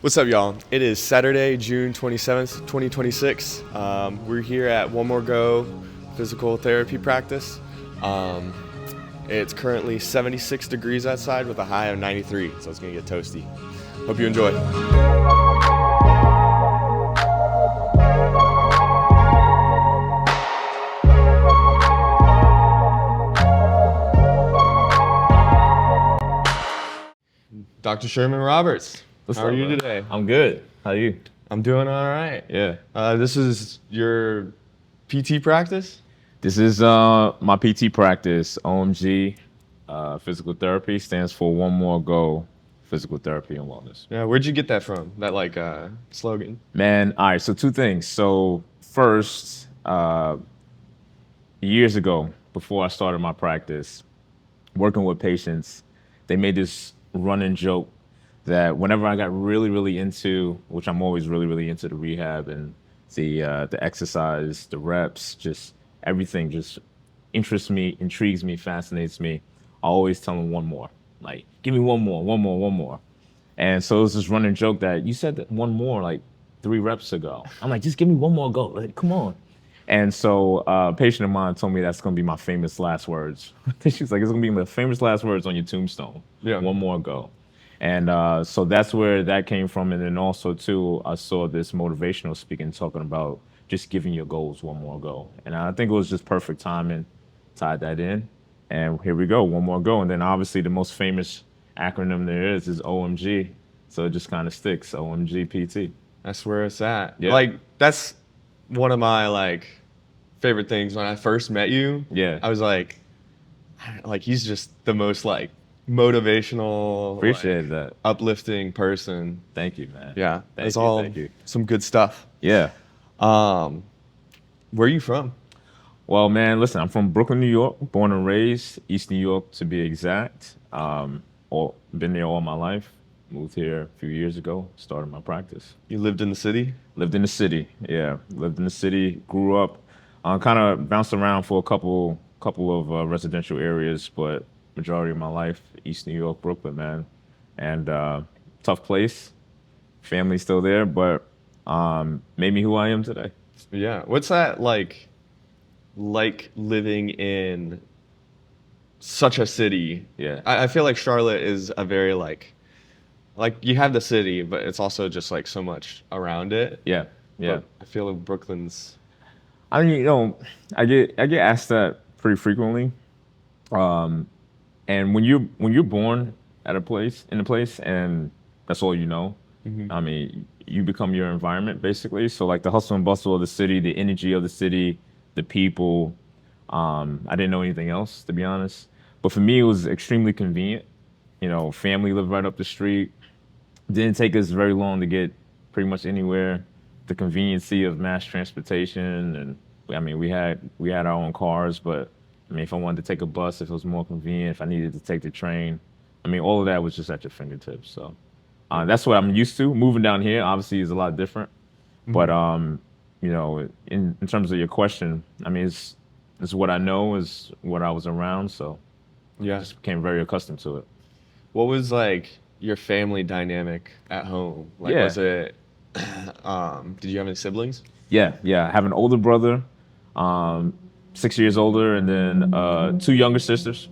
What's up, y'all? It is Saturday, June 27th, 2026. We're here at One More Go physical therapy practice. It's currently 76 degrees outside with a high of 93, so it's going to get toasty. Hope you enjoy. Dr. Sherman Roberts, What's how are up, you bro? today? I'm good. How are you? I'm doing all right. Yeah. This is your PT practice? This is my PT practice. OMG, physical therapy stands for One More Go, physical therapy and wellness. Yeah, where'd you get that from? That slogan? Man, all right. So two things. So first, years ago, before I started my practice, working with patients, they made this running joke that whenever I got really, really into, which I'm always really, really into the rehab and the exercise, the reps, just everything just interests me, intrigues me, fascinates me. I always tell them one more, like, give me one more, one more, one more. And so it was this running joke that you said that one more like 3 reps ago. I'm like, just give me one more go. Like, come on. And so a patient of mine told me that's going to be my famous last words. She's like, it's going to be my famous last words on your tombstone. Yeah. One more go. And so that's where that came from. And then also, too, I saw this motivational speaking talking about just giving your goals one more go. And I think it was just perfect timing, tied that in. And here we go, one more go. And then obviously the most famous acronym there is OMG. So it just kind of sticks, OMG PT. That's where it's at. Yeah. Like, that's one of my favorite things. When I first met you, Yeah. I was like he's just the most motivational, Appreciate that. uplifting person. Thank you, man. Yeah, Thank it's you, all thank you. some good stuff. Yeah. Where are you from? Well, man, listen, I'm from Brooklyn, New York, born and raised, East New York to be exact. Been there all my life. Moved here a few years ago, started my practice. You lived in the city? Lived in the city, yeah. Lived in the city, grew up, kind of bounced around for a couple of residential areas, but majority of my life, East New York, Brooklyn, man. And tough place, family still there, but made me who I am today. Yeah. What's that like living in such a city? Yeah. I feel like Charlotte is a very you have the city, but it's also just so much around it. Yeah, yeah. But I feel like Brooklyn's. I mean, I get asked that pretty frequently. And when you're born at a place and that's all you know, I mean, you become your environment basically. So like the hustle and bustle of the city, the energy of the city, the people. I didn't know anything else, to be honest. But for me, it was extremely convenient. Family lived right up the street. Didn't take us very long to get pretty much anywhere. The conveniency of mass transportation, and I mean, we had our own cars, but I mean, if I wanted to take a bus, if it was more convenient, if I needed to take the train, I mean, all of that was just at your fingertips. So that's what I'm used to. Moving down here, obviously, is a lot different. But in terms of your question, I mean, it's what I know, is what I was around, so Yeah. I just became very accustomed to it. What was your family dynamic at home? Yeah. Was it? Did you have any siblings? Yeah. I have an older brother, 6 years older, and then 2 younger sisters.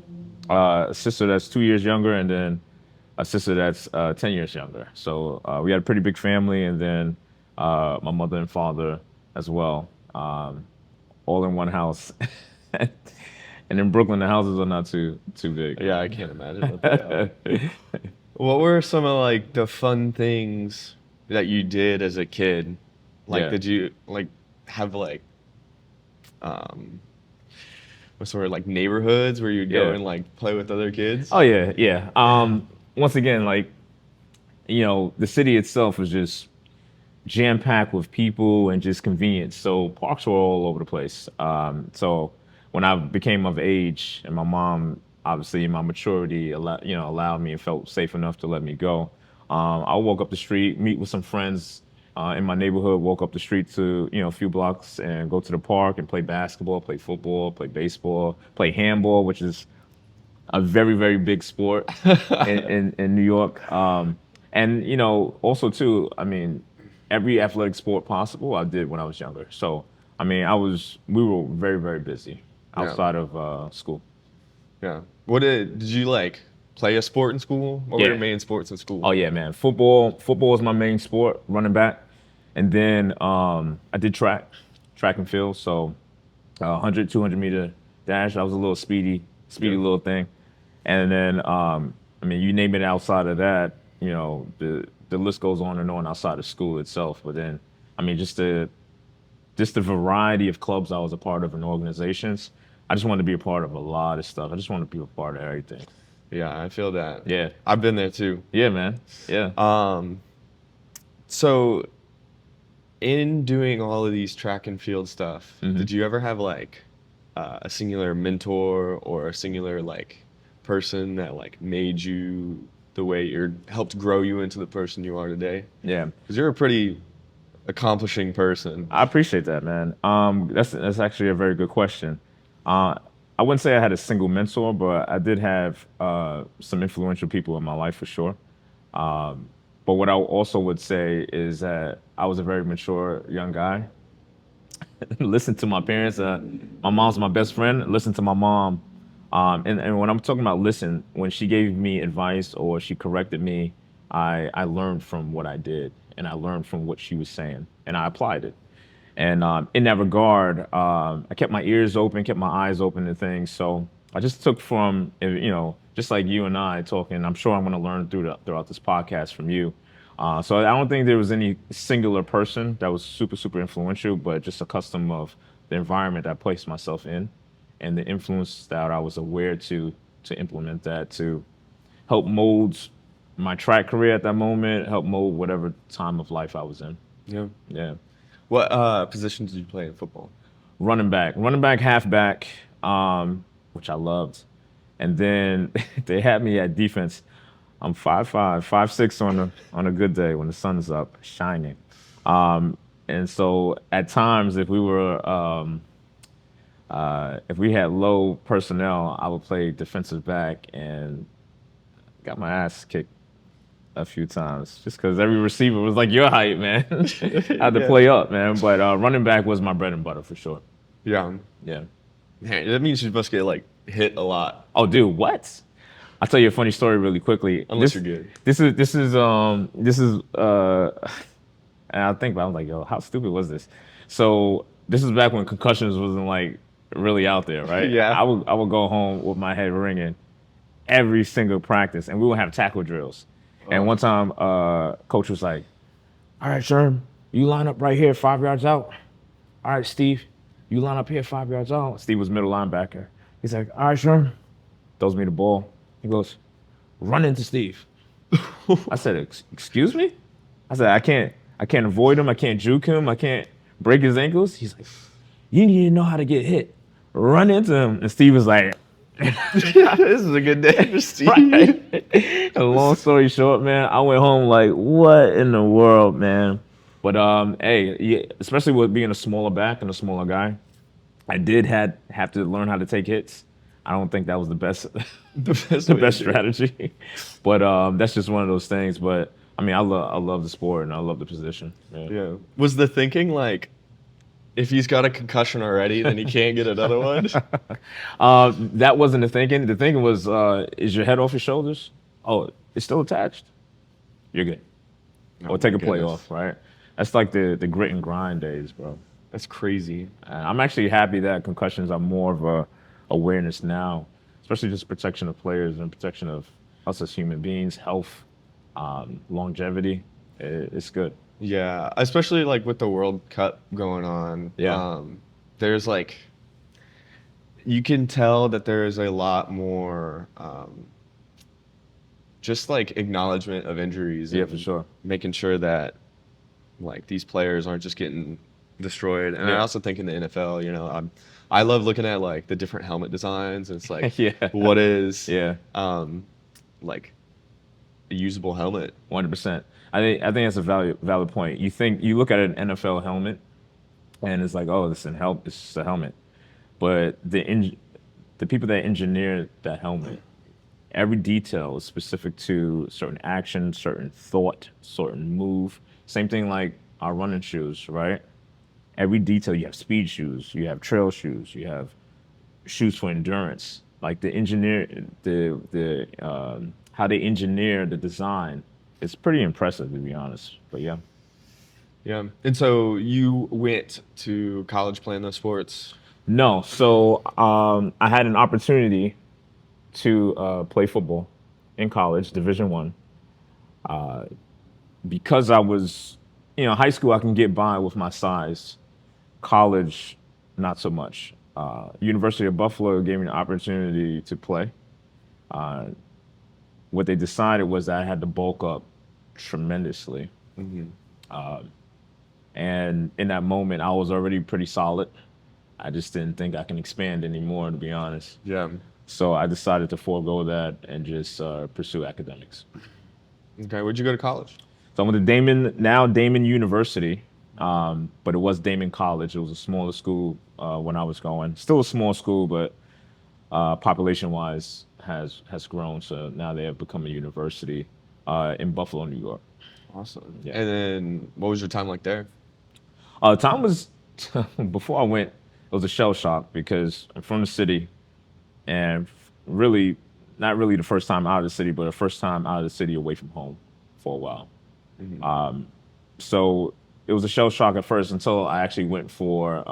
A sister that's 2 years younger, and then a sister that's 10 years younger. So we had a pretty big family, and then my mother and father as well, all in one house. And in Brooklyn, the houses are not too big. Yeah, I can't imagine what they are. What were some of the fun things that you did as a kid? Yeah. Did you have what's the word, neighborhoods where you'd go Yeah. and play with other kids? Oh yeah. Once again, the city itself was just jam-packed with people and just convenience. So parks were all over the place. So when I became of age, and my mom, obviously in my maturity, allowed me and felt safe enough to let me go, I would walk up the street, meet with some friends in my neighborhood, walk up the street to a few blocks and go to the park and play basketball, play football, play baseball, play handball, which is a very, very big sport in New York. And also too, I mean, every athletic sport possible I did when I was younger. So I mean, we were very, very busy Yeah. outside of school. Yeah. Did you like play a sport in school? What were your Yeah. main sports in school? Oh yeah, man. Football was my main sport, running back, and then I did track and field. So 100, 200 meter dash. I was a little speedy Yeah. little thing. And then I mean, you name it outside of that, the list goes on and on outside of school itself. But then, I mean, just the variety of clubs I was a part of and organizations. I just wanted to be a part of a lot of stuff. I just wanted to be a part of everything. Yeah, I feel that. Yeah. I've been there too. Yeah, man. Yeah. So in doing all of these track and field stuff, did you ever have like a singular mentor or a singular like person that like made you the way you're helped grow you into the person you are today? Yeah. Because you're a pretty accomplishing person. I appreciate that, man. That's actually a very good question. I wouldn't say I had a single mentor, but I did have some influential people in my life for sure. But what I also would say is that I was a very mature young guy. Listen to my parents. My mom's my best friend. Listen to my mom. And when I'm talking about listen, when she gave me advice or she corrected me, I learned from what I did and I learned from what she was saying and I applied it. And in that regard, I kept my ears open, kept my eyes open to things. So I just took from, just like you and I talking, I'm sure I'm going to learn throughout this podcast from you. So I don't think there was any singular person that was super, super influential, but just a custom of the environment I placed myself in and the influence that I was aware to implement that to help mold my track career at that moment, help mold whatever time of life I was in. Yeah. Yeah. What position did you play in football? Running back, halfback, which I loved. And then they had me at defense. I'm 5'5", 5'6" on a good day when the sun is up, shining. And so at times, if we had low personnel, I would play defensive back and got my ass kicked a few times just because every receiver was like your height, man. I had to play up, man. But running back was my bread and butter for sure. Yeah. Yeah. Man, that means you must get like hit a lot. Oh, dude, what? I'll tell you a funny story really quickly. Unless you're good. This is and I think about it, I was like, yo, how stupid was this? So this is back when concussions wasn't like really out there, right? Yeah. I would go home with my head ringing every single practice and we would have tackle drills. And one time, coach was like, all right, Sherman, you line up right here, 5 yards out. All right, Steve, you line up here, 5 yards out. Steve was middle linebacker. He's like, all right, Sherman. Throws me the ball. He goes, run into Steve. I said, excuse me? I said, I can't avoid him. I can't juke him. I can't break his ankles. He's like, you need to know how to get hit. Run into him. And Steve was like, this is a good day for Steve. Right. A long story short, man, I went home like, what in the world, man? But hey, yeah, especially with being a smaller back and a smaller guy, I did have to learn how to take hits. I don't think that was the best the best strategy, but that's just one of those things. But I mean, I love the sport and I love the position. Yeah. Was the thinking like, if he's got a concussion already, then he can't get another one? That wasn't the thinking. The thinking was, is your head off your shoulders? Oh, it's still attached. You're good. Or take a play off, right? That's like the grit and grind days, bro. That's crazy. I'm actually happy that concussions are more of a awareness now, especially just protection of players and protection of us as human beings, health, longevity. It's good. Yeah, especially like with the World Cup going on. Yeah. There's like, you can tell that there is a lot more just like acknowledgement of injuries. Yeah, and for sure. making sure that like these players aren't just getting destroyed. And I Yeah. also think in the NFL, I love looking at like the different helmet designs. It's like, Yeah. what is Yeah. like a usable helmet? 100%. I think that's a valid point. You look at an NFL helmet, and it's like, oh, it's a helmet, but the people that engineer that helmet Every detail is specific to certain action, certain thought, certain move. Same thing like our running shoes, right? Every detail. You have speed shoes, you have trail shoes, you have shoes for endurance. Like the engineer, the how they engineer the design, it's pretty impressive to be honest. But yeah. Yeah. And so you went to college playing those sports? No, so I had an opportunity to play football in college, Division One, because I was, high school I can get by with my size. College, not so much. University of Buffalo gave me the opportunity to play. What they decided was that I had to bulk up tremendously. And in that moment, I was already pretty solid. I just didn't think I can expand anymore, to be honest. Yeah. So I decided to forego that and just pursue academics. Okay. Where'd you go to college? So I went to Damon University, but it was Damon College. It was a smaller school when I was going. Still a small school, but population-wise has grown. So now they have become a university in Buffalo, New York. Awesome. Yeah. And then what was your time like there? Time was before I went. It was a shell shock because I'm from the city, and really, not really the first time out of the city, but the first time out of the city away from home for a while. So it was a shell shock at first until I actually went for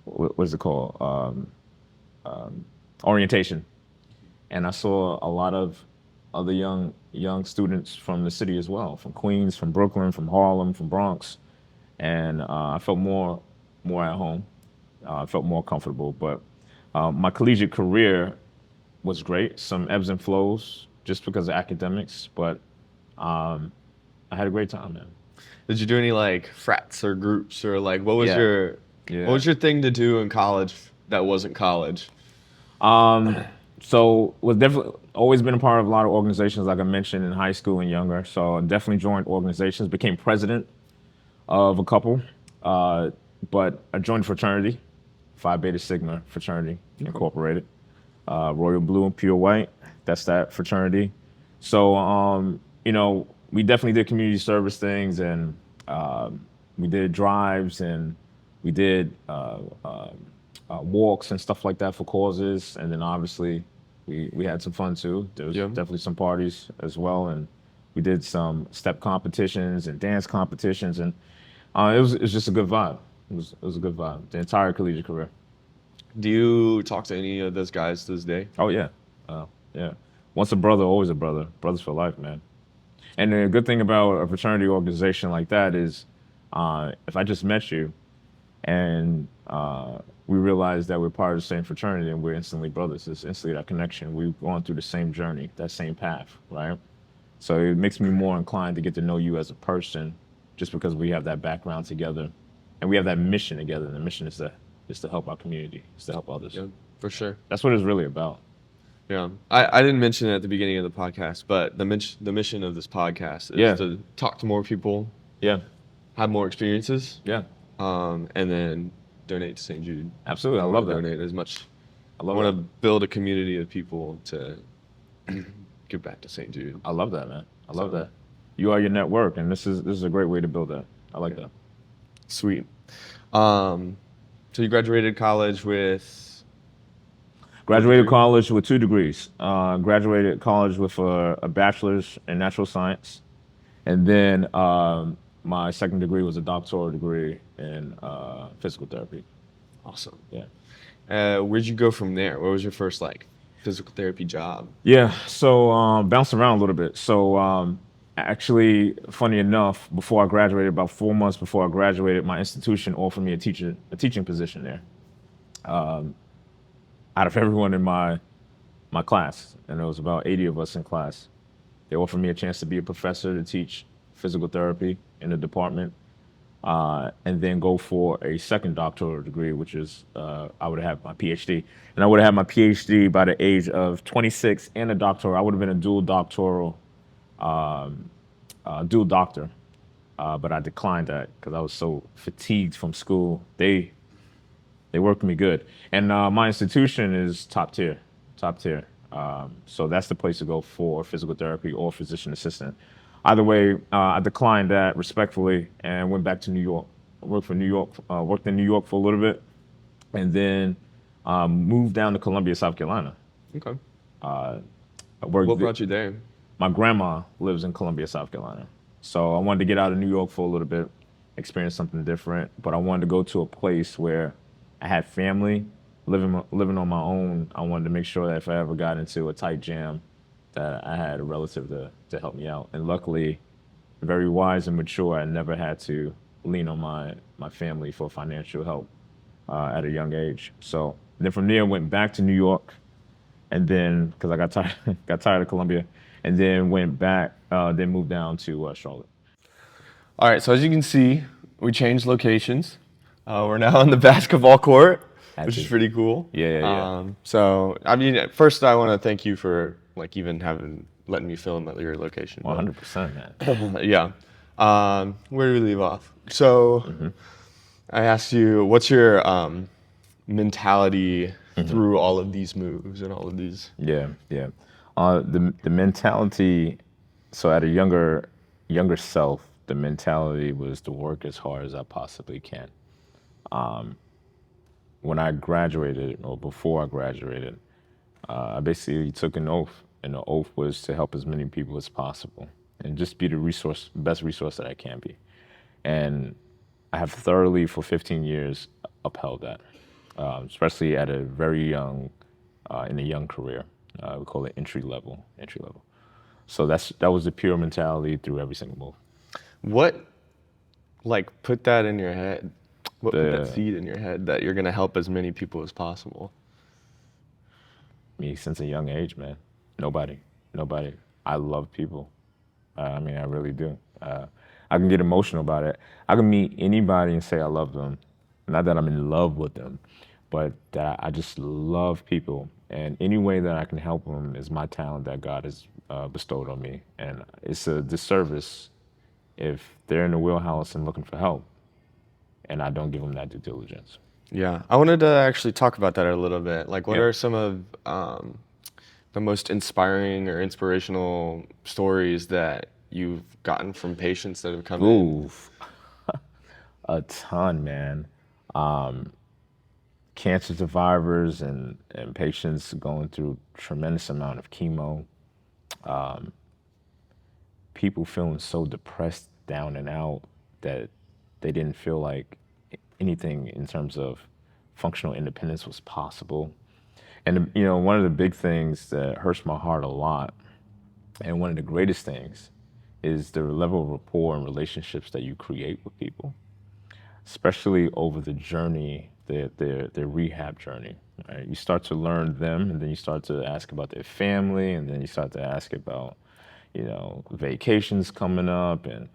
what is it called, orientation, and I saw a lot of other young students from the city as well, from Queens, from Brooklyn, from Harlem, from Bronx, and I felt more at home. I felt more comfortable. But my collegiate career was great. Some ebbs and flows just because of academics, but I had a great time, man. Did you do any like frats or groups or like what was Yeah. what was your thing to do in college that wasn't college? So was definitely always been a part of a lot of organizations, like I mentioned in high school and younger. So I definitely joined organizations, became president of a couple, but I joined a fraternity, Phi Beta Sigma fraternity incorporated, Royal Blue and Pure White. That's that fraternity. So we definitely did community service things, and we did drives, and we did walks and stuff like that for causes. And then obviously we had some fun too. There was definitely some parties as well, and we did some step competitions and dance competitions, and it was just a good vibe. It was a good vibe. The entire collegiate career. Do you talk to any of those guys to this day? Oh yeah, yeah. Once a brother, always a brother. Brothers for life, man. And the good thing about a fraternity organization like that is, if I just met you, and we realize that we're part of the same fraternity and we're instantly brothers, it's instantly that connection. We've gone through the same journey, that same path, right? So it makes me more inclined to get to know you as a person, just because we have that background together, and we have that mission together. And the mission is to help our community, is to help others. Yeah, for sure. That's what it's really about. Yeah, I didn't mention it at the beginning of the podcast, but the mission of this podcast is to talk to more people, have more experiences, and then donate to St. Jude. Absolutely, I love that. Donate as much. I want to build a community of people to give back to St. Jude. I love that, man. I love that. You are your network, and this is a great way to build that. I like that. Sweet. So you graduated college with? Graduated college with 2 degrees. Graduated college with a bachelor's in natural science, and then my second degree was a doctoral degree in physical therapy. Awesome. Yeah. Where'd you go from there? What was your first physical therapy job? Yeah. So bounced around a little bit. So actually, funny enough, before I graduated, about 4 months before I graduated, my institution offered me a teaching position there. Out of everyone in my class, and there was about 80 of us in class, they offered me a chance to be a professor to teach physical therapy in the department, and then go for a second doctoral degree, which is I would have my PhD. And I would have had my PhD by the age of 26 and a doctoral. I would have been a dual doctor, but I declined that because I was so fatigued from school. They worked me good. And my institution is top tier. So that's the place to go for physical therapy or physician assistant. Either way, I declined that respectfully and went back to New York. I worked for New York, worked in New York for a little bit, and then moved down to Columbia, South Carolina. Okay. I worked. What brought you there? My grandma lives in Columbia, South Carolina, so I wanted to get out of New York for a little bit, experience something different. But I wanted to go to a place where I had family, living on my own. I wanted to make sure that if I ever got into a tight jam, that I had a relative to help me out. And luckily, very wise and mature, I never had to lean on my family for financial help at a young age. So then from there, went back to New York, and then because I got tired, got tired of Columbia, and then went back, then moved down to Charlotte. All right, so as you can see, we changed locations. We're now on the basketball court, which is pretty cool. Yeah. So, I mean, at first I want to thank you for like even letting me film at your location. 100%, man. Yeah. Where do we leave off? So, I asked you, what's your mentality through all of these moves and all of these? Yeah. The mentality. So at a younger self, the mentality was to work as hard as I possibly can. When I graduated, or before I graduated, I basically took an oath, and the oath was to help as many people as possible, and just be the best resource that I can be. And I have thoroughly, for 15 years, upheld that, especially at a very young, in a young career. We call it entry level. So that was the pure mentality through every single move. What, like, put that in your head? What put that seed in your head that you're gonna help as many people as possible? Me since a young age, man. Nobody. I love people. I mean, I really do. I can get emotional about it. I can meet anybody and say I love them. Not that I'm in love with them, but that I just love people. And any way that I can help them is my talent that God has bestowed on me. And it's a disservice if they're in the wheelhouse and looking for help, and I don't give them that due diligence. Yeah, I wanted to actually talk about that a little bit. Like, what are some of the most inspiring or inspirational stories that you've gotten from patients that have come in? A ton, man. Cancer survivors and patients going through tremendous amount of chemo. People feeling so depressed, down and out, that they didn't feel like anything in terms of functional independence was possible. And one of the big things that hurts my heart a lot, and one of the greatest things, is the level of rapport and relationships that you create with people, especially over the journey, their rehab journey. Right? You start to learn them, and then you start to ask about their family, and then you start to ask about, vacations coming up and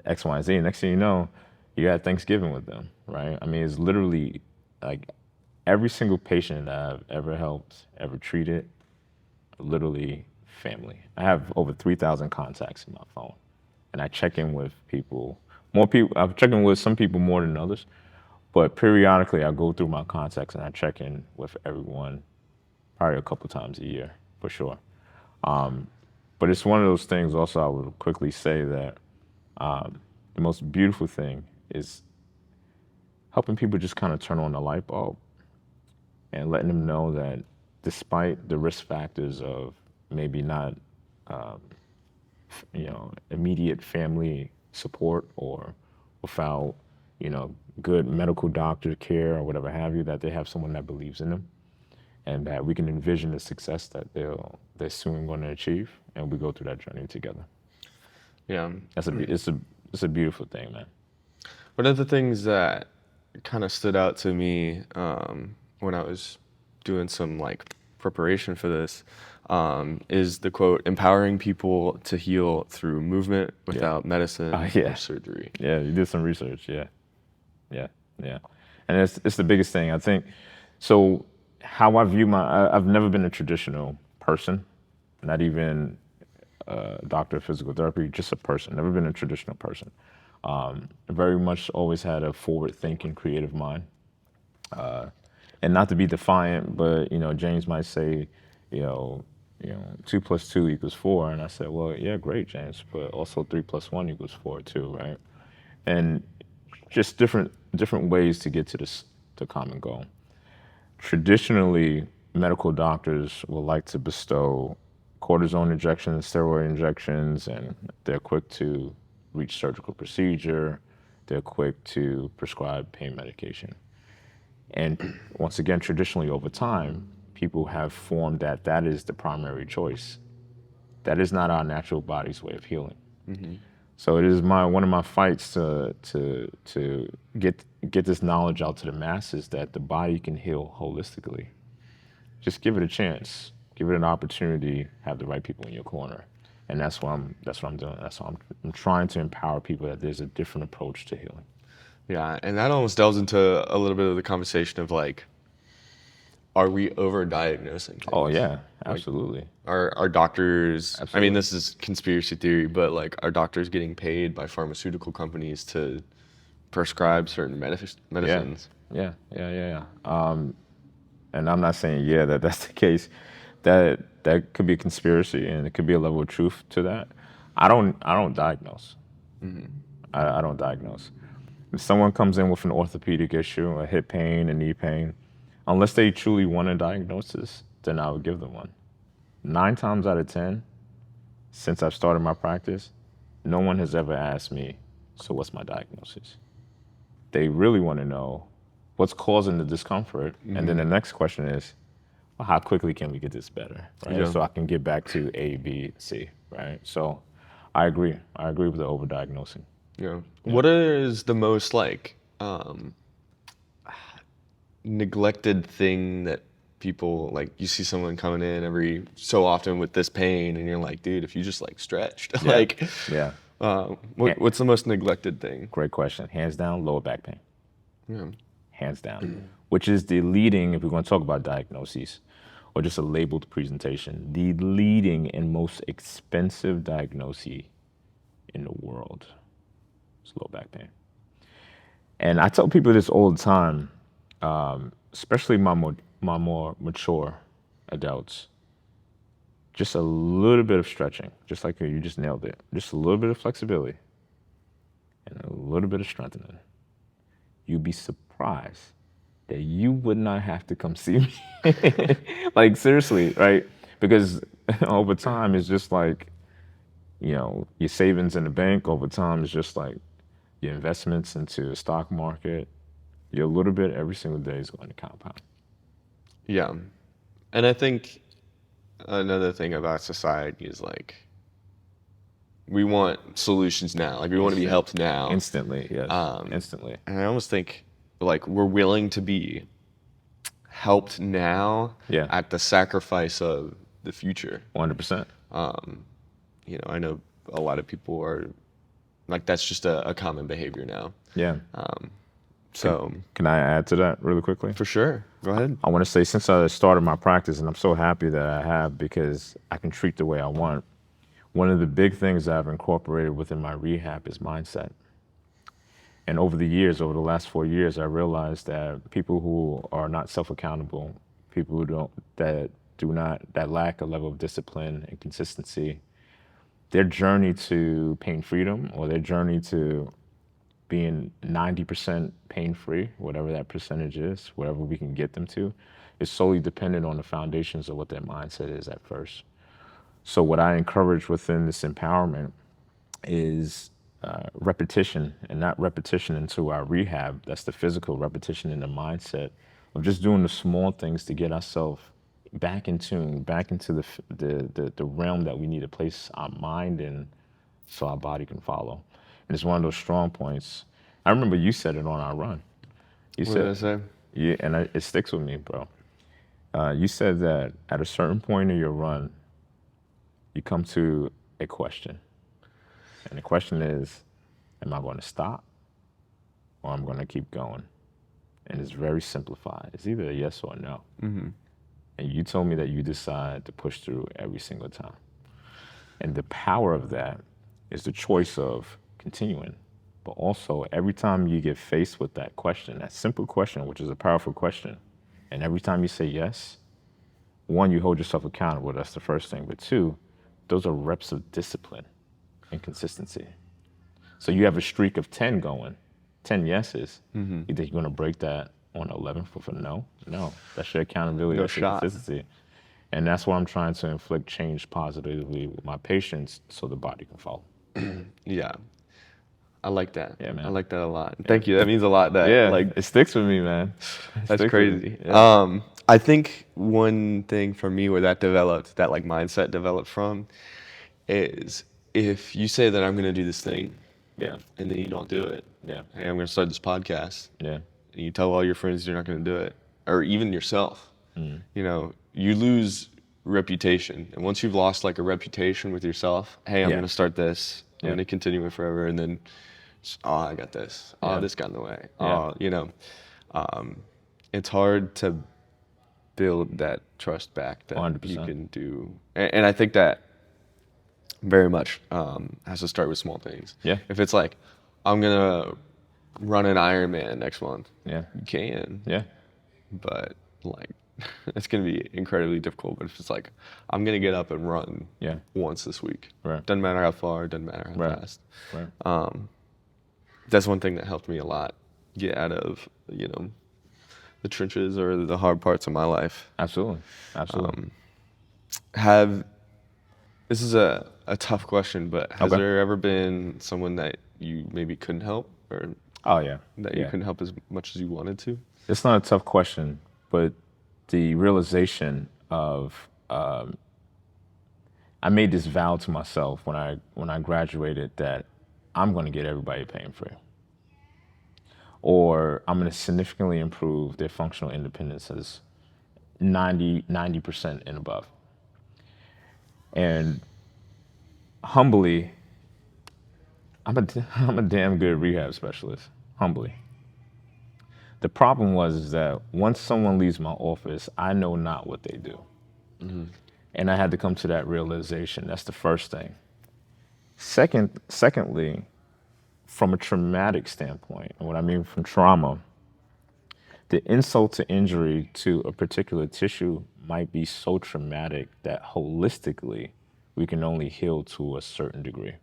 X, Y, and Z. Next thing you know, you got Thanksgiving with them, right? I mean, it's literally like every single patient that I've ever helped, ever treated, literally family. I have over 3,000 contacts in my phone, and I check in with people. More people. I've checked in with some people more than others, but periodically I go through my contacts and I check in with everyone, probably a couple times a year for sure. But it's one of those things. Also, I would quickly say that the most beautiful thing is helping people just kind of turn on the light bulb and letting them know that despite the risk factors of maybe not, immediate family support, or without, good medical doctor care or whatever have you, that they have someone that believes in them, and that we can envision the success that they're soon going to achieve, and we go through that journey together. Yeah, it's a beautiful thing, man. One of the things that kind of stood out to me when I was doing some preparation for this is the quote, "Empowering people to heal through movement without medicine or surgery." Yeah, you did some research. Yeah. And it's the biggest thing, I think. So how I view I've never been a traditional person, not even a doctor of physical therapy, just a person. Never been a traditional person. Very much always had a forward-thinking, creative mind. And not to be defiant, but James might say, 2 plus 2 equals 4. And I said, well, yeah, great, James, but also 3 plus 1 equals 4 too, right? And just different ways to get to this the common goal. Traditionally, medical doctors will like to bestow cortisone injections, steroid injections, and they're quick to reach surgical procedure. They're quick to prescribe pain medication. And once again, traditionally over time, people have formed that is the primary choice. That is not our natural body's way of healing. So it is one of my fights to get this knowledge out to the masses that the body can heal holistically. Just give it a chance, give it an opportunity, have the right people in your corner, and that's what I'm doing. That's why I'm trying to empower people that there's a different approach to healing. Yeah, and that almost delves into a little bit of the conversation of like, are we over-diagnosing things? Oh yeah, absolutely. Are doctors, I mean, Absolutely. this is conspiracy theory, but like, are doctors getting paid by pharmaceutical companies to prescribe certain medicines? Yeah. And I'm not saying that's the case. That could be a conspiracy, and it could be a level of truth to that. I don't diagnose. I don't diagnose. If someone comes in with an orthopedic issue, a hip pain, a knee pain, unless they truly want a diagnosis, then I would give them one. 9 times out of 10, since I've started my practice, no one has ever asked me, so what's my diagnosis? They really want to know what's causing the discomfort. And then the next question is, well, how quickly can we get this better, right? Yeah. So I can get back to A, B, C, right? So I agree. I agree with the overdiagnosing. Yeah. What is the most like neglected thing that people like? You see someone coming in every so often with this pain, and you're like, dude, if you just like stretched, like, Yeah. what's the most neglected thing? Great question. Hands down, lower back pain. Yeah. Hands down. Which is the leading, if we're going to talk about diagnoses or just a labeled presentation, the leading and most expensive diagnosis in the world is low back pain. And I tell people this all the time, especially my more mature adults. Just a little bit of stretching, just like you just nailed it. Just a little bit of flexibility and a little bit of strengthening. You'd be surprised that you would not have to come see me. Like, seriously, right? Because over time, it's just like, your savings in the bank. Over time, it's just like your investments into the stock market. Your little bit every single day is going to compound. Yeah. And I think another thing about society is like, we want solutions now. Like, we want to be helped now. Instantly, yes. Instantly. And I almost think like we're willing to be helped now Yeah. at the sacrifice of the future. 100%. I know a lot of people are like, that's just a common behavior now. Yeah. So Can I add to that really quickly? for sure, go ahead. I want to say, since I started my practice, and I'm so happy that I have because I can treat the way I want, one of the big things I've incorporated within my rehab is mindset. And over the years, over the last 4 years, I realized that people who are not self-accountable, people who that lack a level of discipline and consistency, their journey to pain freedom or their journey to being 90% pain-free, whatever that percentage is, whatever we can get them to, is solely dependent on the foundations of what their mindset is at first. So what I encourage within this empowerment is repetition, and not repetition into our rehab. That's the physical repetition in the mindset of just doing the small things to get ourselves back in tune, back into the realm that we need to place our mind in so our body can follow. And it's one of those strong points. I remember you said it on our run. You What did I say? Yeah, and it sticks with me, bro. You said that at a certain point in your run, you come to a question. And the question is, am I going to stop or am I going to keep going? And it's very simplified. It's either a yes or a no. And you told me that you decide to push through every single time. And the power of that is the choice of continuing. But also, every time you get faced with that question, that simple question, which is a powerful question, and every time you say yes, one, you hold yourself accountable. That's the first thing. But two, those are reps of discipline and consistency. So you have a streak of 10 going, 10 yeses. You think you're going to break that on 11th with a no? No. That's your accountability. No That's your shot. consistency. And that's why I'm trying to inflict change positively with my patients so the body can follow. Yeah. I like that. Yeah, man. I like that a lot. Thank you. That means a lot. That Yeah, like it sticks with me, man. It that's sticks with me. crazy. Yeah. I think one thing for me where that developed, that like mindset developed from, is if you say that I'm gonna do this thing, Yeah. and then you don't do it. Yeah. Hey, I'm gonna start this podcast. Yeah. And you tell all your friends you're not gonna do it, or even yourself. Mm. You know, you lose reputation, and once you've lost like a reputation with yourself, hey, I'm Yeah. gonna start this. I'm Yeah. gonna continue it forever, and then, oh, I got this. Oh, Yeah. this got in the way. Yeah. Oh, you know, it's hard to build that trust back that 100%. you can do, and I think that very much has to start with small things. Yeah. If it's like, I'm gonna run an Ironman next month, Yeah. you can, Yeah. but like it's gonna be incredibly difficult. But if it's like, I'm gonna get up and run Yeah. once this week, Right. doesn't matter how far, doesn't matter how Right. fast. Right. That's one thing that helped me a lot get out of, you know, the trenches or the hard parts of my life. Absolutely. Absolutely. This is a tough question, but has Okay. there ever been someone that you maybe couldn't help, or Oh yeah. that you Yeah. couldn't help as much as you wanted to? It's not a tough question, but the realization of I made this vow to myself when I graduated that I'm going to get everybody pain free, or I'm going to significantly improve their functional independences 90% and above. And humbly, I'm a damn good rehab specialist. Humbly. The problem was that once someone leaves my office, I know not what they do. And I had to come to that realization. That's the first thing. Secondly, from a traumatic standpoint, and what I mean from trauma, the insult to injury to a particular tissue might be so traumatic that holistically we can only heal to a certain degree.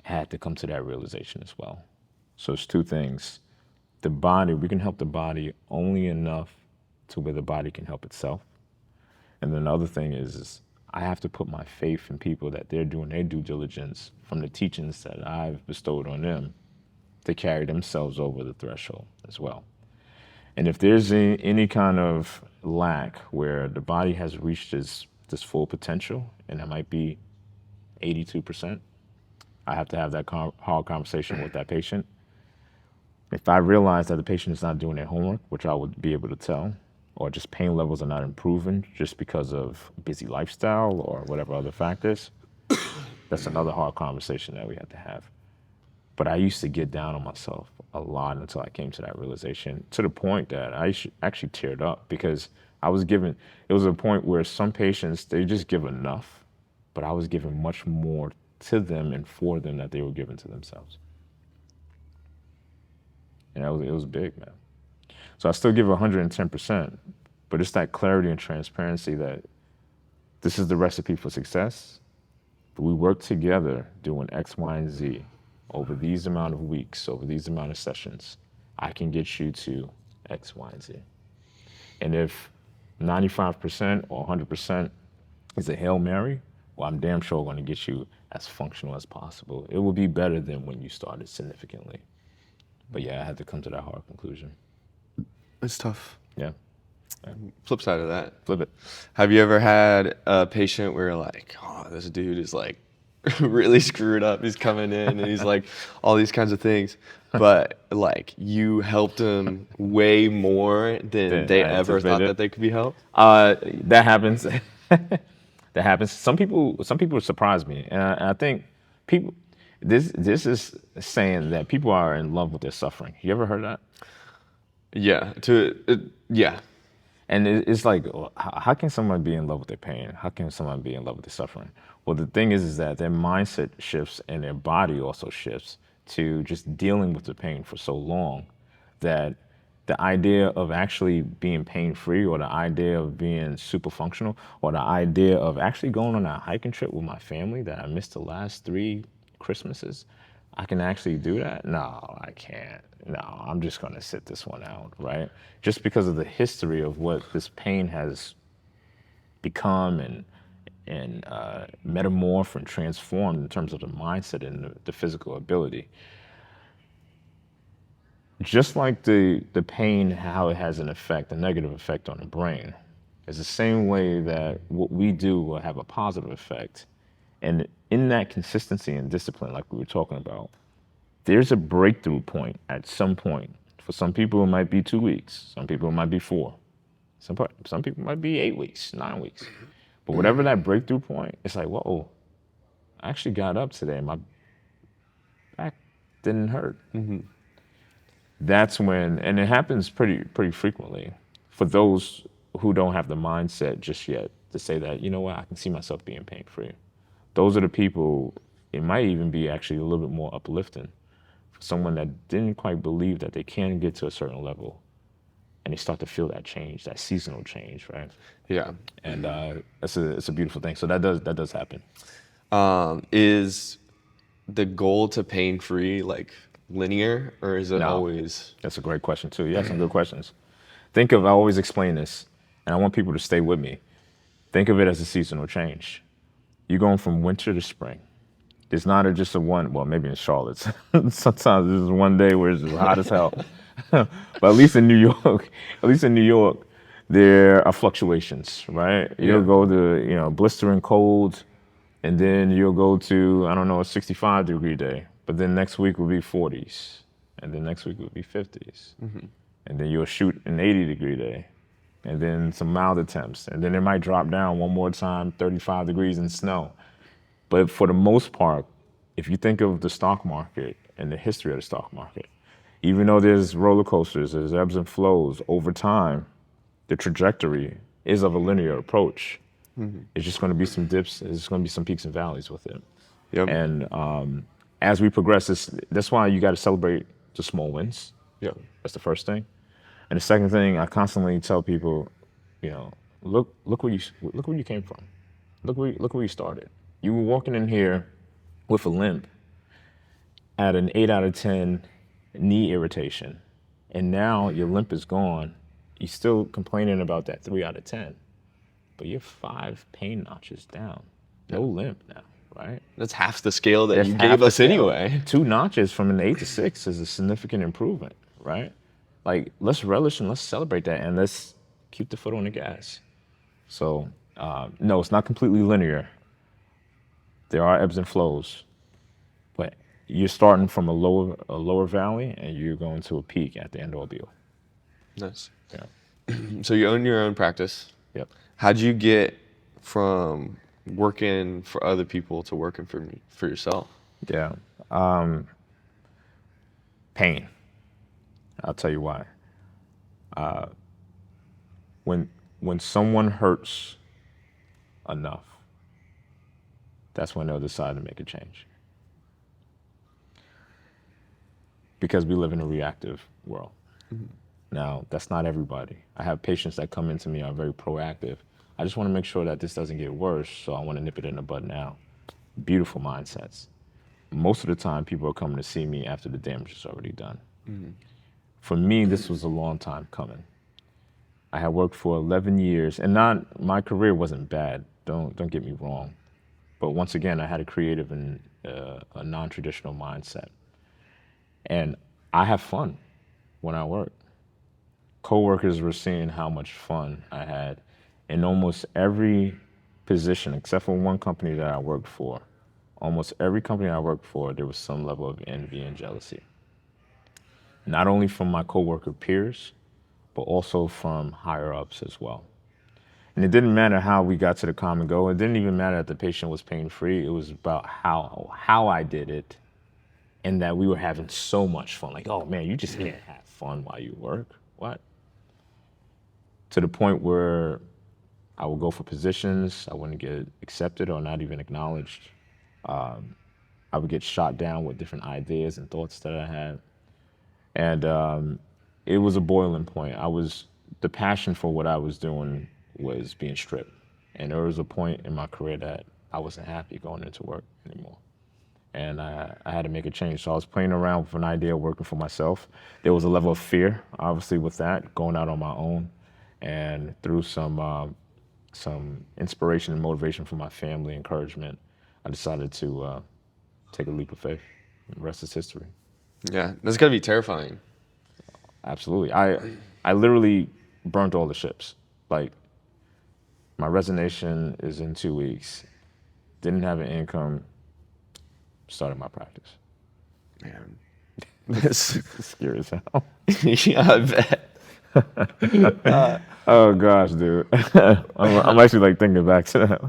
I had to come to that realization as well. So it's two things. The body, we can help the body only enough to where the body can help itself. And then the other thing is I have to put my faith in people that they're doing their due diligence from the teachings that I've bestowed on them to carry themselves over the threshold as well. And if there's any kind of lack where the body has reached this full potential, and that might be 82%, I have to have that hard conversation with that patient. If I realize that the patient is not doing their homework, which I would be able to tell, or just pain levels are not improving just because of busy lifestyle or whatever other factors, that's another hard conversation that we have to have. But I used to get down on myself a lot until I came to that realization, to the point that I actually teared up, because I was given, it was a point where some patients, they just give enough, but I was giving much more to them and for them that they were giving to themselves. And it was big, man. So I still give 110%, but it's that clarity and transparency that this is the recipe for success. But we work together doing X, Y, and Z over these amount of weeks, over these amount of sessions. I can get you to X, Y, and Z. And if 95% or 100% is a Hail Mary, well, I'm damn sure going to get you as functional as possible. It will be better than when you started significantly. But yeah, I had to come to that hard conclusion. It's tough. Yeah. Flip side of that, Flip it. have you ever had a patient where like, oh, this dude is like really screwed up, he's coming in and he's like all these kinds of things, but like you helped him way more than they I ever thought anticipated. that they could be helped? That happens. That happens. Some people surprise me, and I think people. This is saying that people are in love with their suffering. You ever heard that? Yeah. Yeah. And it's like, how can someone be in love with their pain? How can someone be in love with their suffering? Well, the thing is that their mindset shifts and their body also shifts to just dealing with the pain for so long that the idea of actually being pain free, or the idea of being super functional, or the idea of actually going on a hiking trip with my family that I missed the last 3 Christmases, I can actually do that? No, I can't. No, I'm just going to sit this one out, right? Just because of the history of what this pain has become and metamorph and transformed in terms of the mindset and the physical ability. Just like the pain, how it has an effect, a negative effect on the brain, is the same way that what we do will have a positive effect. And in that consistency and discipline, like we were talking about, there's a breakthrough point at some point. For some people, it might be 2 weeks. Some people, it might be 4. Some people might be 8 weeks, 9 weeks. But whatever that breakthrough point, it's like, whoa, I actually got up today. My back didn't hurt. That's when, and it happens pretty frequently for those who don't have the mindset just yet to say that, you know what, I can see myself being pain free. Those are the people, it might even be actually a little bit more uplifting for someone that didn't quite believe that they can get to a certain level, and they start to feel that change, that seasonal change, right? Yeah. And it's a beautiful thing. So that does happen. Is the goal to pain free like linear, or is it No. always? That's a great question too. You have some good questions. Think of, I always explain this, and I want people to stay with me. Think of it as a seasonal change. You're going from winter to spring. It's not just a one, well, maybe in Charlotte. Sometimes there's one day where it's hot as hell. But at least in New York, there are fluctuations, right? You'll go to, blistering cold, and then you'll go to, I don't know, a 65-degree day. But then next week will be 40s. And then next week will be 50s. And then you'll shoot an 80-degree day. And then some milder temps. And then it might drop down one more time, 35 degrees and snow. But for the most part, if you think of the stock market and the history of the stock market, even though there's roller coasters, there's ebbs and flows, over time, the trajectory is of a linear approach. It's just going to be some dips. There's going to be some peaks and valleys with it. Yep. And as we progress, that's why you got to celebrate the small wins. Yep. That's the first thing. And the second thing, I constantly tell people, look where you came from. Look where you started. You were walking in here with a limp, at an 8 out of 10 knee irritation, and now your limp is gone. You're still complaining about that 3 out of 10, but you're 5 pain notches down. No limp now, right? That's half the scale that That's you half gave the us scale. anyway. 2 notches from an 8 to 6 is a significant improvement, right? Like, let's relish and let's celebrate that, and let's keep the foot on the gas. So, no, it's not completely linear. There are ebbs and flows, but you're starting from a lower valley, and you're going to a peak at the end of the deal. Nice. Yeah. So you own your own practice. Yep. How'd you get from working for other people to working for yourself? Yeah. Pain. I'll tell you why. When someone hurts enough, that's when they'll decide to make a change. Because we live in a reactive world. Now, that's not everybody. I have patients that come into me are very proactive. I just want to make sure that this doesn't get worse, so I want to nip it in the bud now. Beautiful mindsets. Most of the time, people are coming to see me after the damage is already done. For me, this was a long time coming. I had worked for 11 years, and my career wasn't bad. Don't get me wrong. But once again, I had a creative and a non-traditional mindset. And I have fun when I work. Coworkers were seeing how much fun I had in almost every position, except for one company that I worked for. Almost every company I worked for, there was some level of envy and jealousy. Not only from my coworker peers, but also from higher ups as well. And it didn't matter how we got to the common goal. It didn't even matter that the patient was pain-free. It was about how I did it, and that we were having so much fun. Like, oh man, you just can't have fun while you work. What? To the point where I would go for positions, I wouldn't get accepted or not even acknowledged. I would get shot down with different ideas and thoughts that I had. And it was a boiling point. The passion for what I was doing was being stripped. And there was a point in my career that I wasn't happy going into work anymore. And I had to make a change. So I was playing around with an idea of working for myself. There was a level of fear, obviously, with that, going out on my own. And through some inspiration and motivation from my family, encouragement, I decided to take a leap of faith. The rest is history. Yeah, that's gotta be terrifying. Absolutely. I literally burnt all the ships. Like, my resignation is in 2 weeks. Didn't have an income. Started my practice. Man, It's scary as hell. yeah, I bet. Oh gosh, dude. I'm actually like thinking back to that.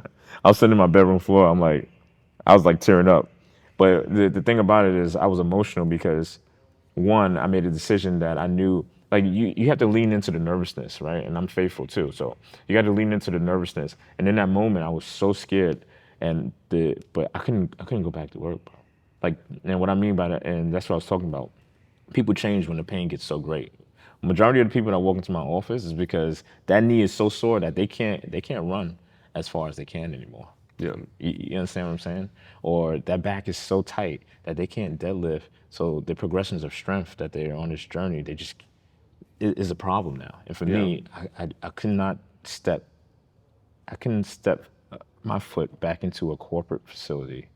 I was sitting in my bedroom floor. I was like tearing up. But the thing about it is I was emotional because one, I made a decision that I knew like you have to lean into the nervousness, right? And I'm faithful too. So you got to lean into the nervousness. And in that moment I was so scared but I couldn't go back to work, bro. Like, and what I mean by that, and that's what I was talking about. People change when the pain gets so great. Majority of the people that walk into my office is because that knee is so sore that they can't run as far as they can anymore. Yeah. You understand what I'm saying? Or that back is so tight that they can't deadlift. So the progressions of strength that they're on this journey, they just it is a problem now. And for me, I could not step. I couldn't step my foot back into a corporate facility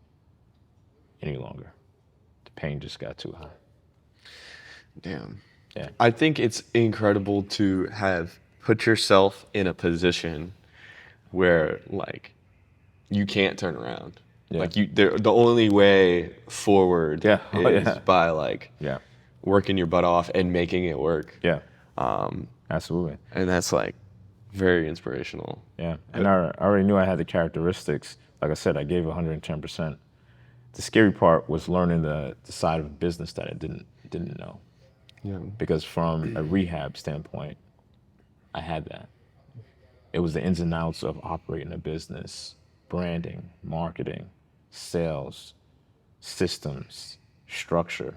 any longer. The pain just got too high. Damn. Yeah. I think it's incredible to have put yourself in a position where like you can't turn around. Yeah. Like the only way forward Yeah. Oh, is yeah. by like Yeah. working your butt off and making it work. Yeah. Absolutely. And that's like very inspirational. Yeah. And I already knew I had the characteristics. Like I said, I gave 110%. The scary part was learning the side of business that I didn't know. Yeah. Because from a rehab standpoint, I had that. It was the ins and outs of operating a business, branding, marketing, sales, systems, structure.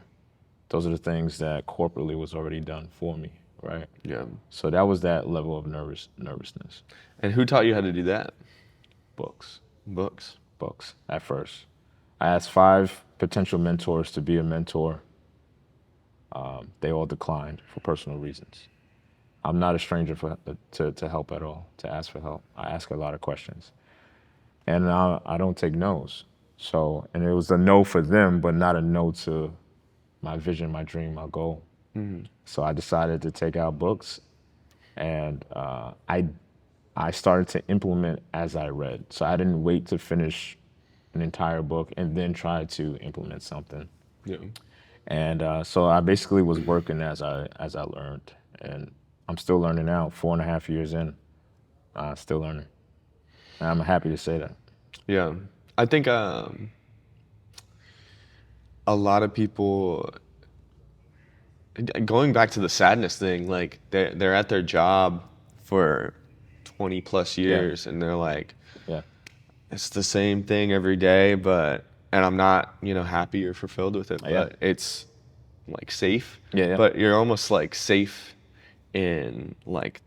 Those are the things that corporately was already done for me, right? Yeah. So that was that level of nervousness. And who taught you how to do that? Books at first. I asked 5 potential mentors to be a mentor. They all declined for personal reasons. I'm not a stranger to help at all, to ask for help. I ask a lot of questions. And I don't take no's. So, and it was a no for them, but not a no to my vision, my dream, my goal. Mm-hmm. So I decided to take out books, and I started to implement as I read. So I didn't wait to finish an entire book and then try to implement something. Yeah. And so I basically was working as I learned, and I'm still learning now. 4.5 years in, still learning. And I'm happy to say that. Yeah, I think a lot of people, going back to the sadness thing, like they're at their job for 20 plus years, and they're like, Yeah. it's the same thing every day, and I'm not, happy or fulfilled with it, Yeah. but it's like safe. Yeah. But you're almost like safe in like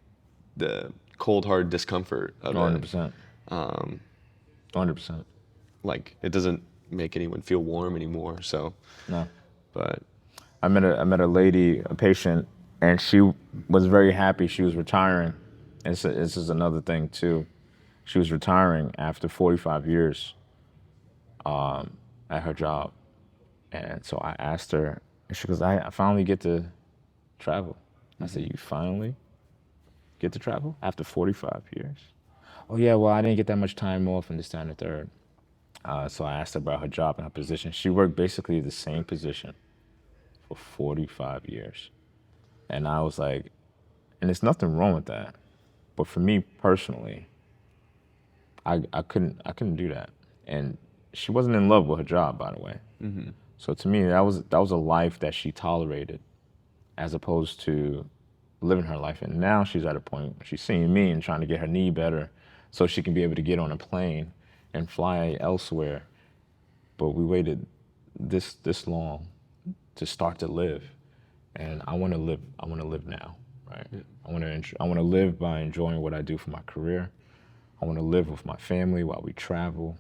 the cold hard discomfort of 100%. it. 100%. Like it doesn't make anyone feel warm anymore. So No. But I met a lady, a patient, and she was very happy. She was retiring. And this is another thing too. She was retiring after 45 years at her job. And so I asked her, and she goes, I finally get to travel. I said, you finally get to travel after 45 years? Oh yeah, well, I didn't get that much time off and this, that, and the third. So I asked her about her job and her position. She worked basically the same position for 45 years. And I was like, and there's nothing wrong with that. But for me personally, I couldn't do that. And she wasn't in love with her job, by the way. Mm-hmm. So to me, that was a life that she tolerated, as opposed to living her life. And now she's at a point where she's seeing me and trying to get her knee better so she can be able to get on a plane and fly elsewhere. But we waited this long to start to live. and I want to live. I want to live now, right? I want to live by enjoying what I do for my career. I want to live with my family while we travel.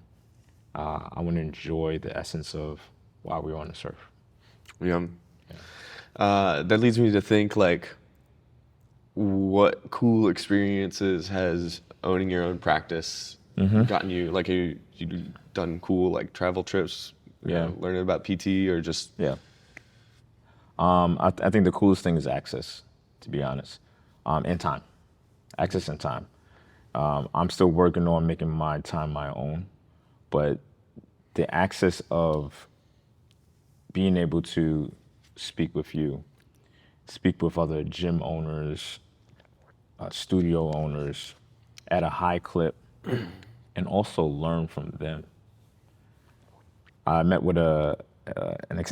I want to enjoy the essence of while we're on this earth. Yeah. That leads me to think like, what cool experiences has owning your own practice gotten you? Like, you done cool like travel trips, Yeah. learning about PT or just Yeah. I think the coolest thing is access, to be honest, and time, access and time. I'm still working on making my time my own, but the access of being able to speak with you, speak with other gym owners, studio owners at a high clip, and also learn from them. I met with an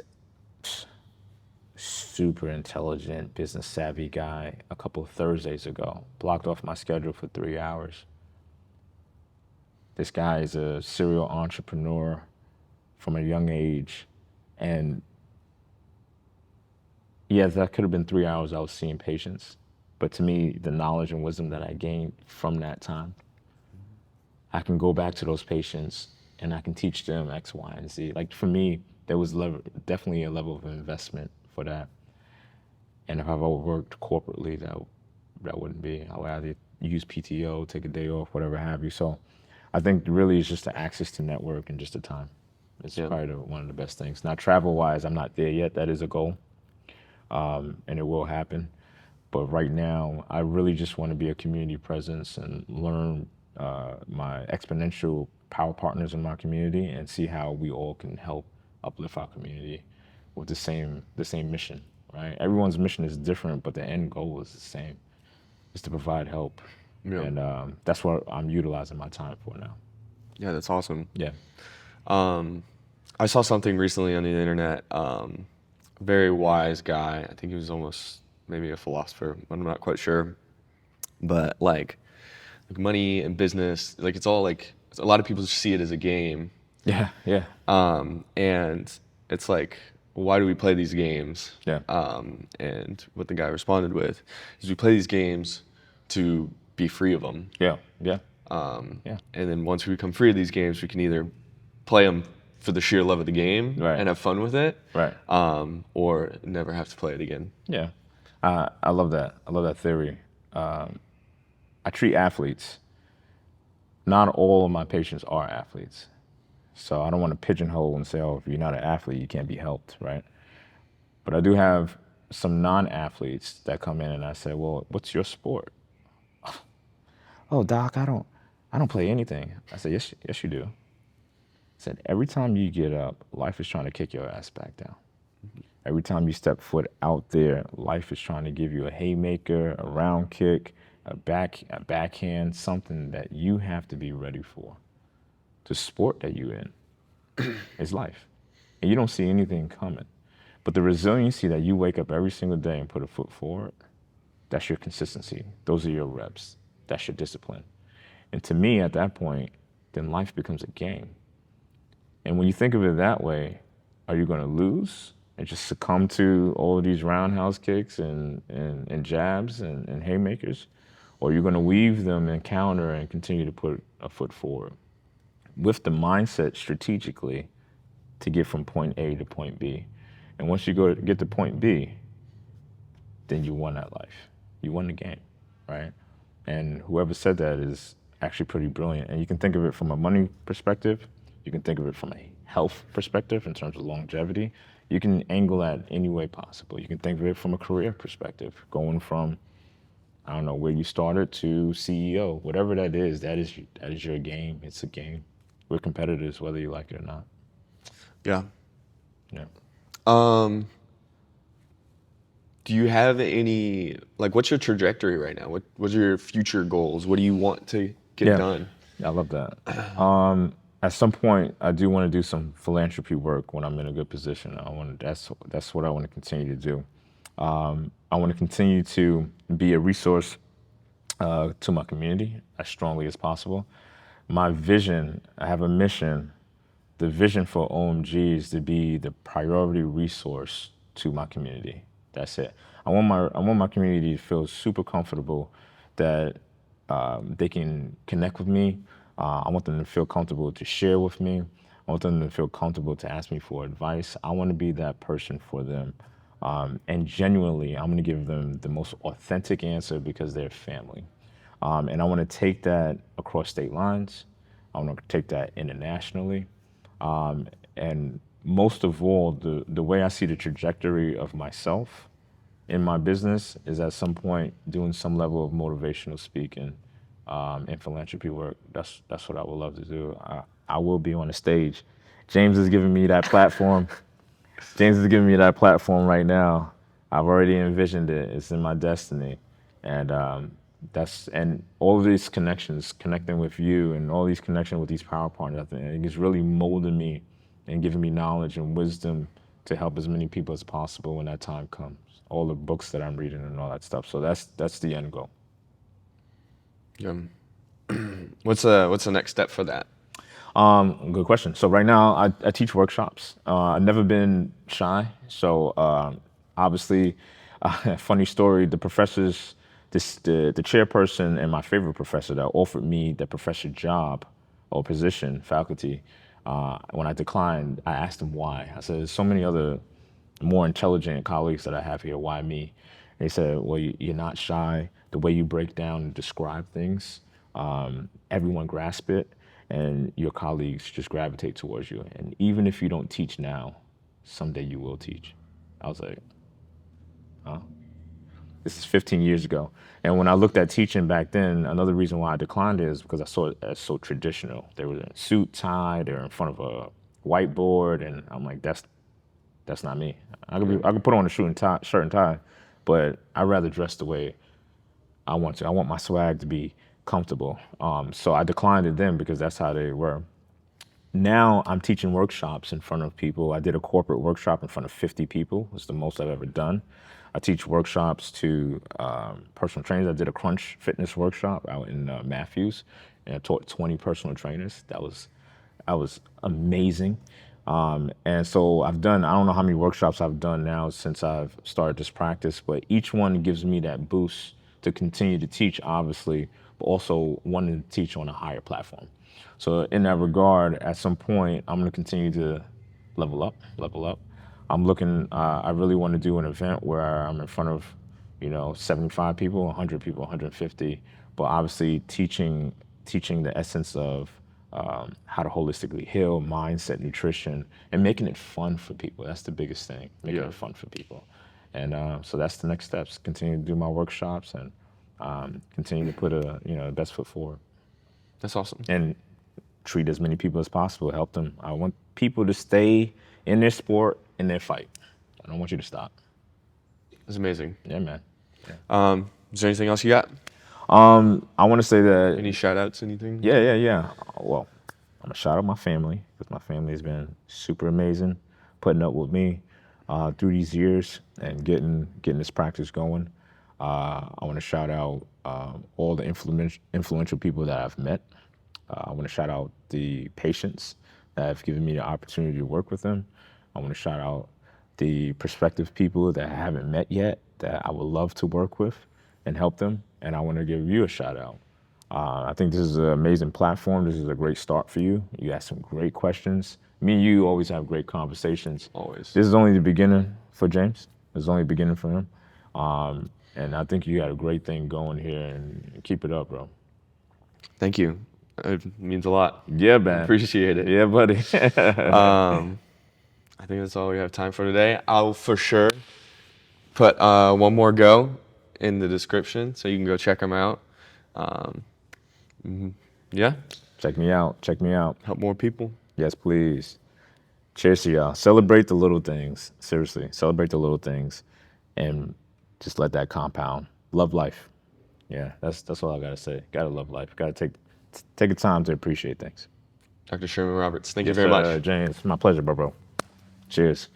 super intelligent, business savvy guy a couple of Thursdays ago. Blocked off my schedule for 3 hours. This guy is a serial entrepreneur from a young age, and yeah, that could have been 3 hours I was seeing patients, but to me, the knowledge and wisdom that I gained from that time, I can go back to those patients and I can teach them X, Y, and Z. Like for me, there was definitely a level of investment for that. And if I've ever worked corporately, that wouldn't be. I would either use PTO, take a day off, whatever have you. So I think really it's just the access to network and just the time. It's probably one of the best things. Now, travel-wise, I'm not there yet. That is a goal, and it will happen. But right now, I really just want to be a community presence and learn my exponential power partners in my community and see how we all can help uplift our community with the same mission, right? Everyone's mission is different, but the end goal is the same. Is to provide help. Yeah. And that's what I'm utilizing my time for now. Yeah, that's awesome. Yeah. I saw something recently on the internet. Very wise guy. I think he was almost maybe a philosopher. I'm not quite sure. But like money and business, like it's all like a lot of people just see it as a game. Yeah. Yeah. And it's like, why do we play these games? Yeah. And what the guy responded with is we play these games to be free of them. Yeah. Yeah. And then once we become free of these games, we can either play them for the sheer love of the game and have fun with it, Right. or never have to play it again. Yeah. I love that. I love that theory. I treat athletes. Not all of my patients are athletes. So I don't want to pigeonhole and say, oh, if you're not an athlete, you can't be helped, right? But I do have some non-athletes that come in and I say, well, what's your sport? Oh, doc, I don't play anything. I said, yes, you do. I said, every time you get up, life is trying to kick your ass back down. Every time you step foot out there, life is trying to give you a haymaker, a round kick, a backhand, something that you have to be ready for. The sport that you're in is life. And you don't see anything coming. But the resiliency that you wake up every single day and put a foot forward, that's your consistency. Those are your reps. That's your discipline. And to me, at that point, then life becomes a game. And when you think of it that way, are you going to lose and just succumb to all of these roundhouse kicks and jabs and haymakers? Or are you going to weave them and counter and continue to put a foot forward with the mindset strategically to get from point A to point B? And once you get to point B, then you won that life. You won the game, right? And whoever said that is actually pretty brilliant. And you can think of it from a money perspective. You can think of it from a health perspective in terms of longevity. You can angle that any way possible. You can think of it from a career perspective, going from, I don't know, where you started to CEO, whatever that is your game. It's a game. We're competitors, whether you like it or not. Yeah. Yeah. Do you have any, like, what's your trajectory right now? What's your future goals? What do you want to get done? I love that. At some point, I do want to do some philanthropy work when I'm in a good position. That's what I want to continue to do. I want to continue to be a resource to my community as strongly as possible. My vision, I have a mission. The vision for OMG is to be the priority resource to my community. That's it. I want my community to feel super comfortable that they can connect with me. I want them to feel comfortable to share with me. I want them to feel comfortable to ask me for advice. I want to be that person for them. And genuinely, I'm going to give them the most authentic answer because they're family. And I want to take that across state lines. I want to take that internationally. And most of all, the way I see the trajectory of myself in my business is at some point doing some level of motivational speaking and philanthropy work. That's what I would love to do. I will be on the stage. James is giving me that platform. James is giving me that platform right now. I've already envisioned it. It's in my destiny, and and all of these connections, connecting with you, and all these connections with these power partners. I think it's really molding me and giving me knowledge and wisdom to help as many people as possible when that time comes. All the books that I'm reading and all that stuff. So that's the end goal. Yeah. What's the next step for that? Good question. So right now I teach workshops. I've never been shy. So obviously, funny story, the professors, the chairperson and my favorite professor that offered me the professor job or position, faculty, when I declined, I asked him why. I said, there's so many other more intelligent colleagues that I have here. Why me? And he said, well, you're not shy. The way you break down and describe things, everyone grasp it, and your colleagues just gravitate towards you. And even if you don't teach now, someday you will teach. I was like, huh? This is 15 years ago. And when I looked at teaching back then, another reason why I declined it is because I saw it as so traditional. They were in a suit, tie, they were in front of a whiteboard, and I'm like, that's not me. I could put on a shirt and tie, but I'd rather dress the way I want to. I want my swag to be comfortable. So I declined it then because that's how they were. Now I'm teaching workshops in front of people. I did a corporate workshop in front of 50 people. It's the most I've ever done. I teach workshops to personal trainers. I did a Crunch Fitness workshop out in Matthews, and I taught 20 personal trainers. That was amazing. And so I don't know how many workshops I've done now since I've started this practice, but each one gives me that boost to continue to teach, obviously, but also wanting to teach on a higher platform. So in that regard, at some point, I'm going to continue to level up. I'm looking, I really want to do an event where I'm in front of, 75 people, 100 people, 150, but obviously teaching the essence of how to holistically heal, mindset, nutrition, and making it fun for people. That's the biggest thing, making it fun for people. And so that's the next steps, continue to do my workshops and continue to put the best foot forward. That's awesome. And treat as many people as possible, help them. I want people to stay in their sport, in their fight. I don't want you to stop. That's amazing. Yeah, man. Yeah. Is there anything else you got? I want to say that. Any shout outs, anything? Yeah. Well, I'm gonna shout out my family because my family has been super amazing, putting up with me through these years and getting this practice going. I want to shout out all the influential people that I've met. I want to shout out the patients that have given me the opportunity to work with them. I want to shout out the prospective people that I haven't met yet that I would love to work with and help them. And I want to give you a shout out. I think this is an amazing platform. This is a great start for you. You asked some great questions. Me and you always have great conversations. Always. This is only the beginning for James. This is only the beginning for him. And I think you got a great thing going here, and keep it up, bro. Thank you. It means a lot. Yeah, man. Appreciate it. Yeah, buddy. I think that's all we have time for today. I'll for sure put One More Go in the description so you can go check them out. Yeah. Check me out. Help more people. Yes, please. Cheers to y'all. Celebrate the little things. Seriously, celebrate the little things, and just let that compound. Love life. Yeah, that's all I gotta say. Gotta love life. Gotta take the time to appreciate things. Dr. Sherman Roberts, thank you very much. James, my pleasure, bro. Cheers.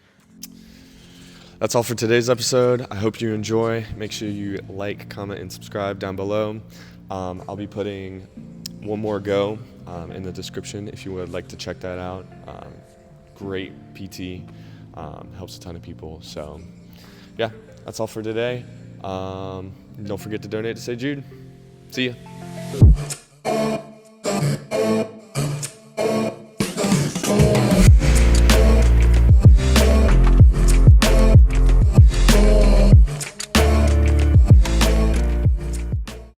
That's all for today's episode. I hope you enjoy. Make sure you like, comment, and subscribe down below. I'll be putting One More Go in the description if you would like to check that out. Great PT, helps a ton of people. So yeah, that's all for today. Don't forget to donate to St. Jude. See ya.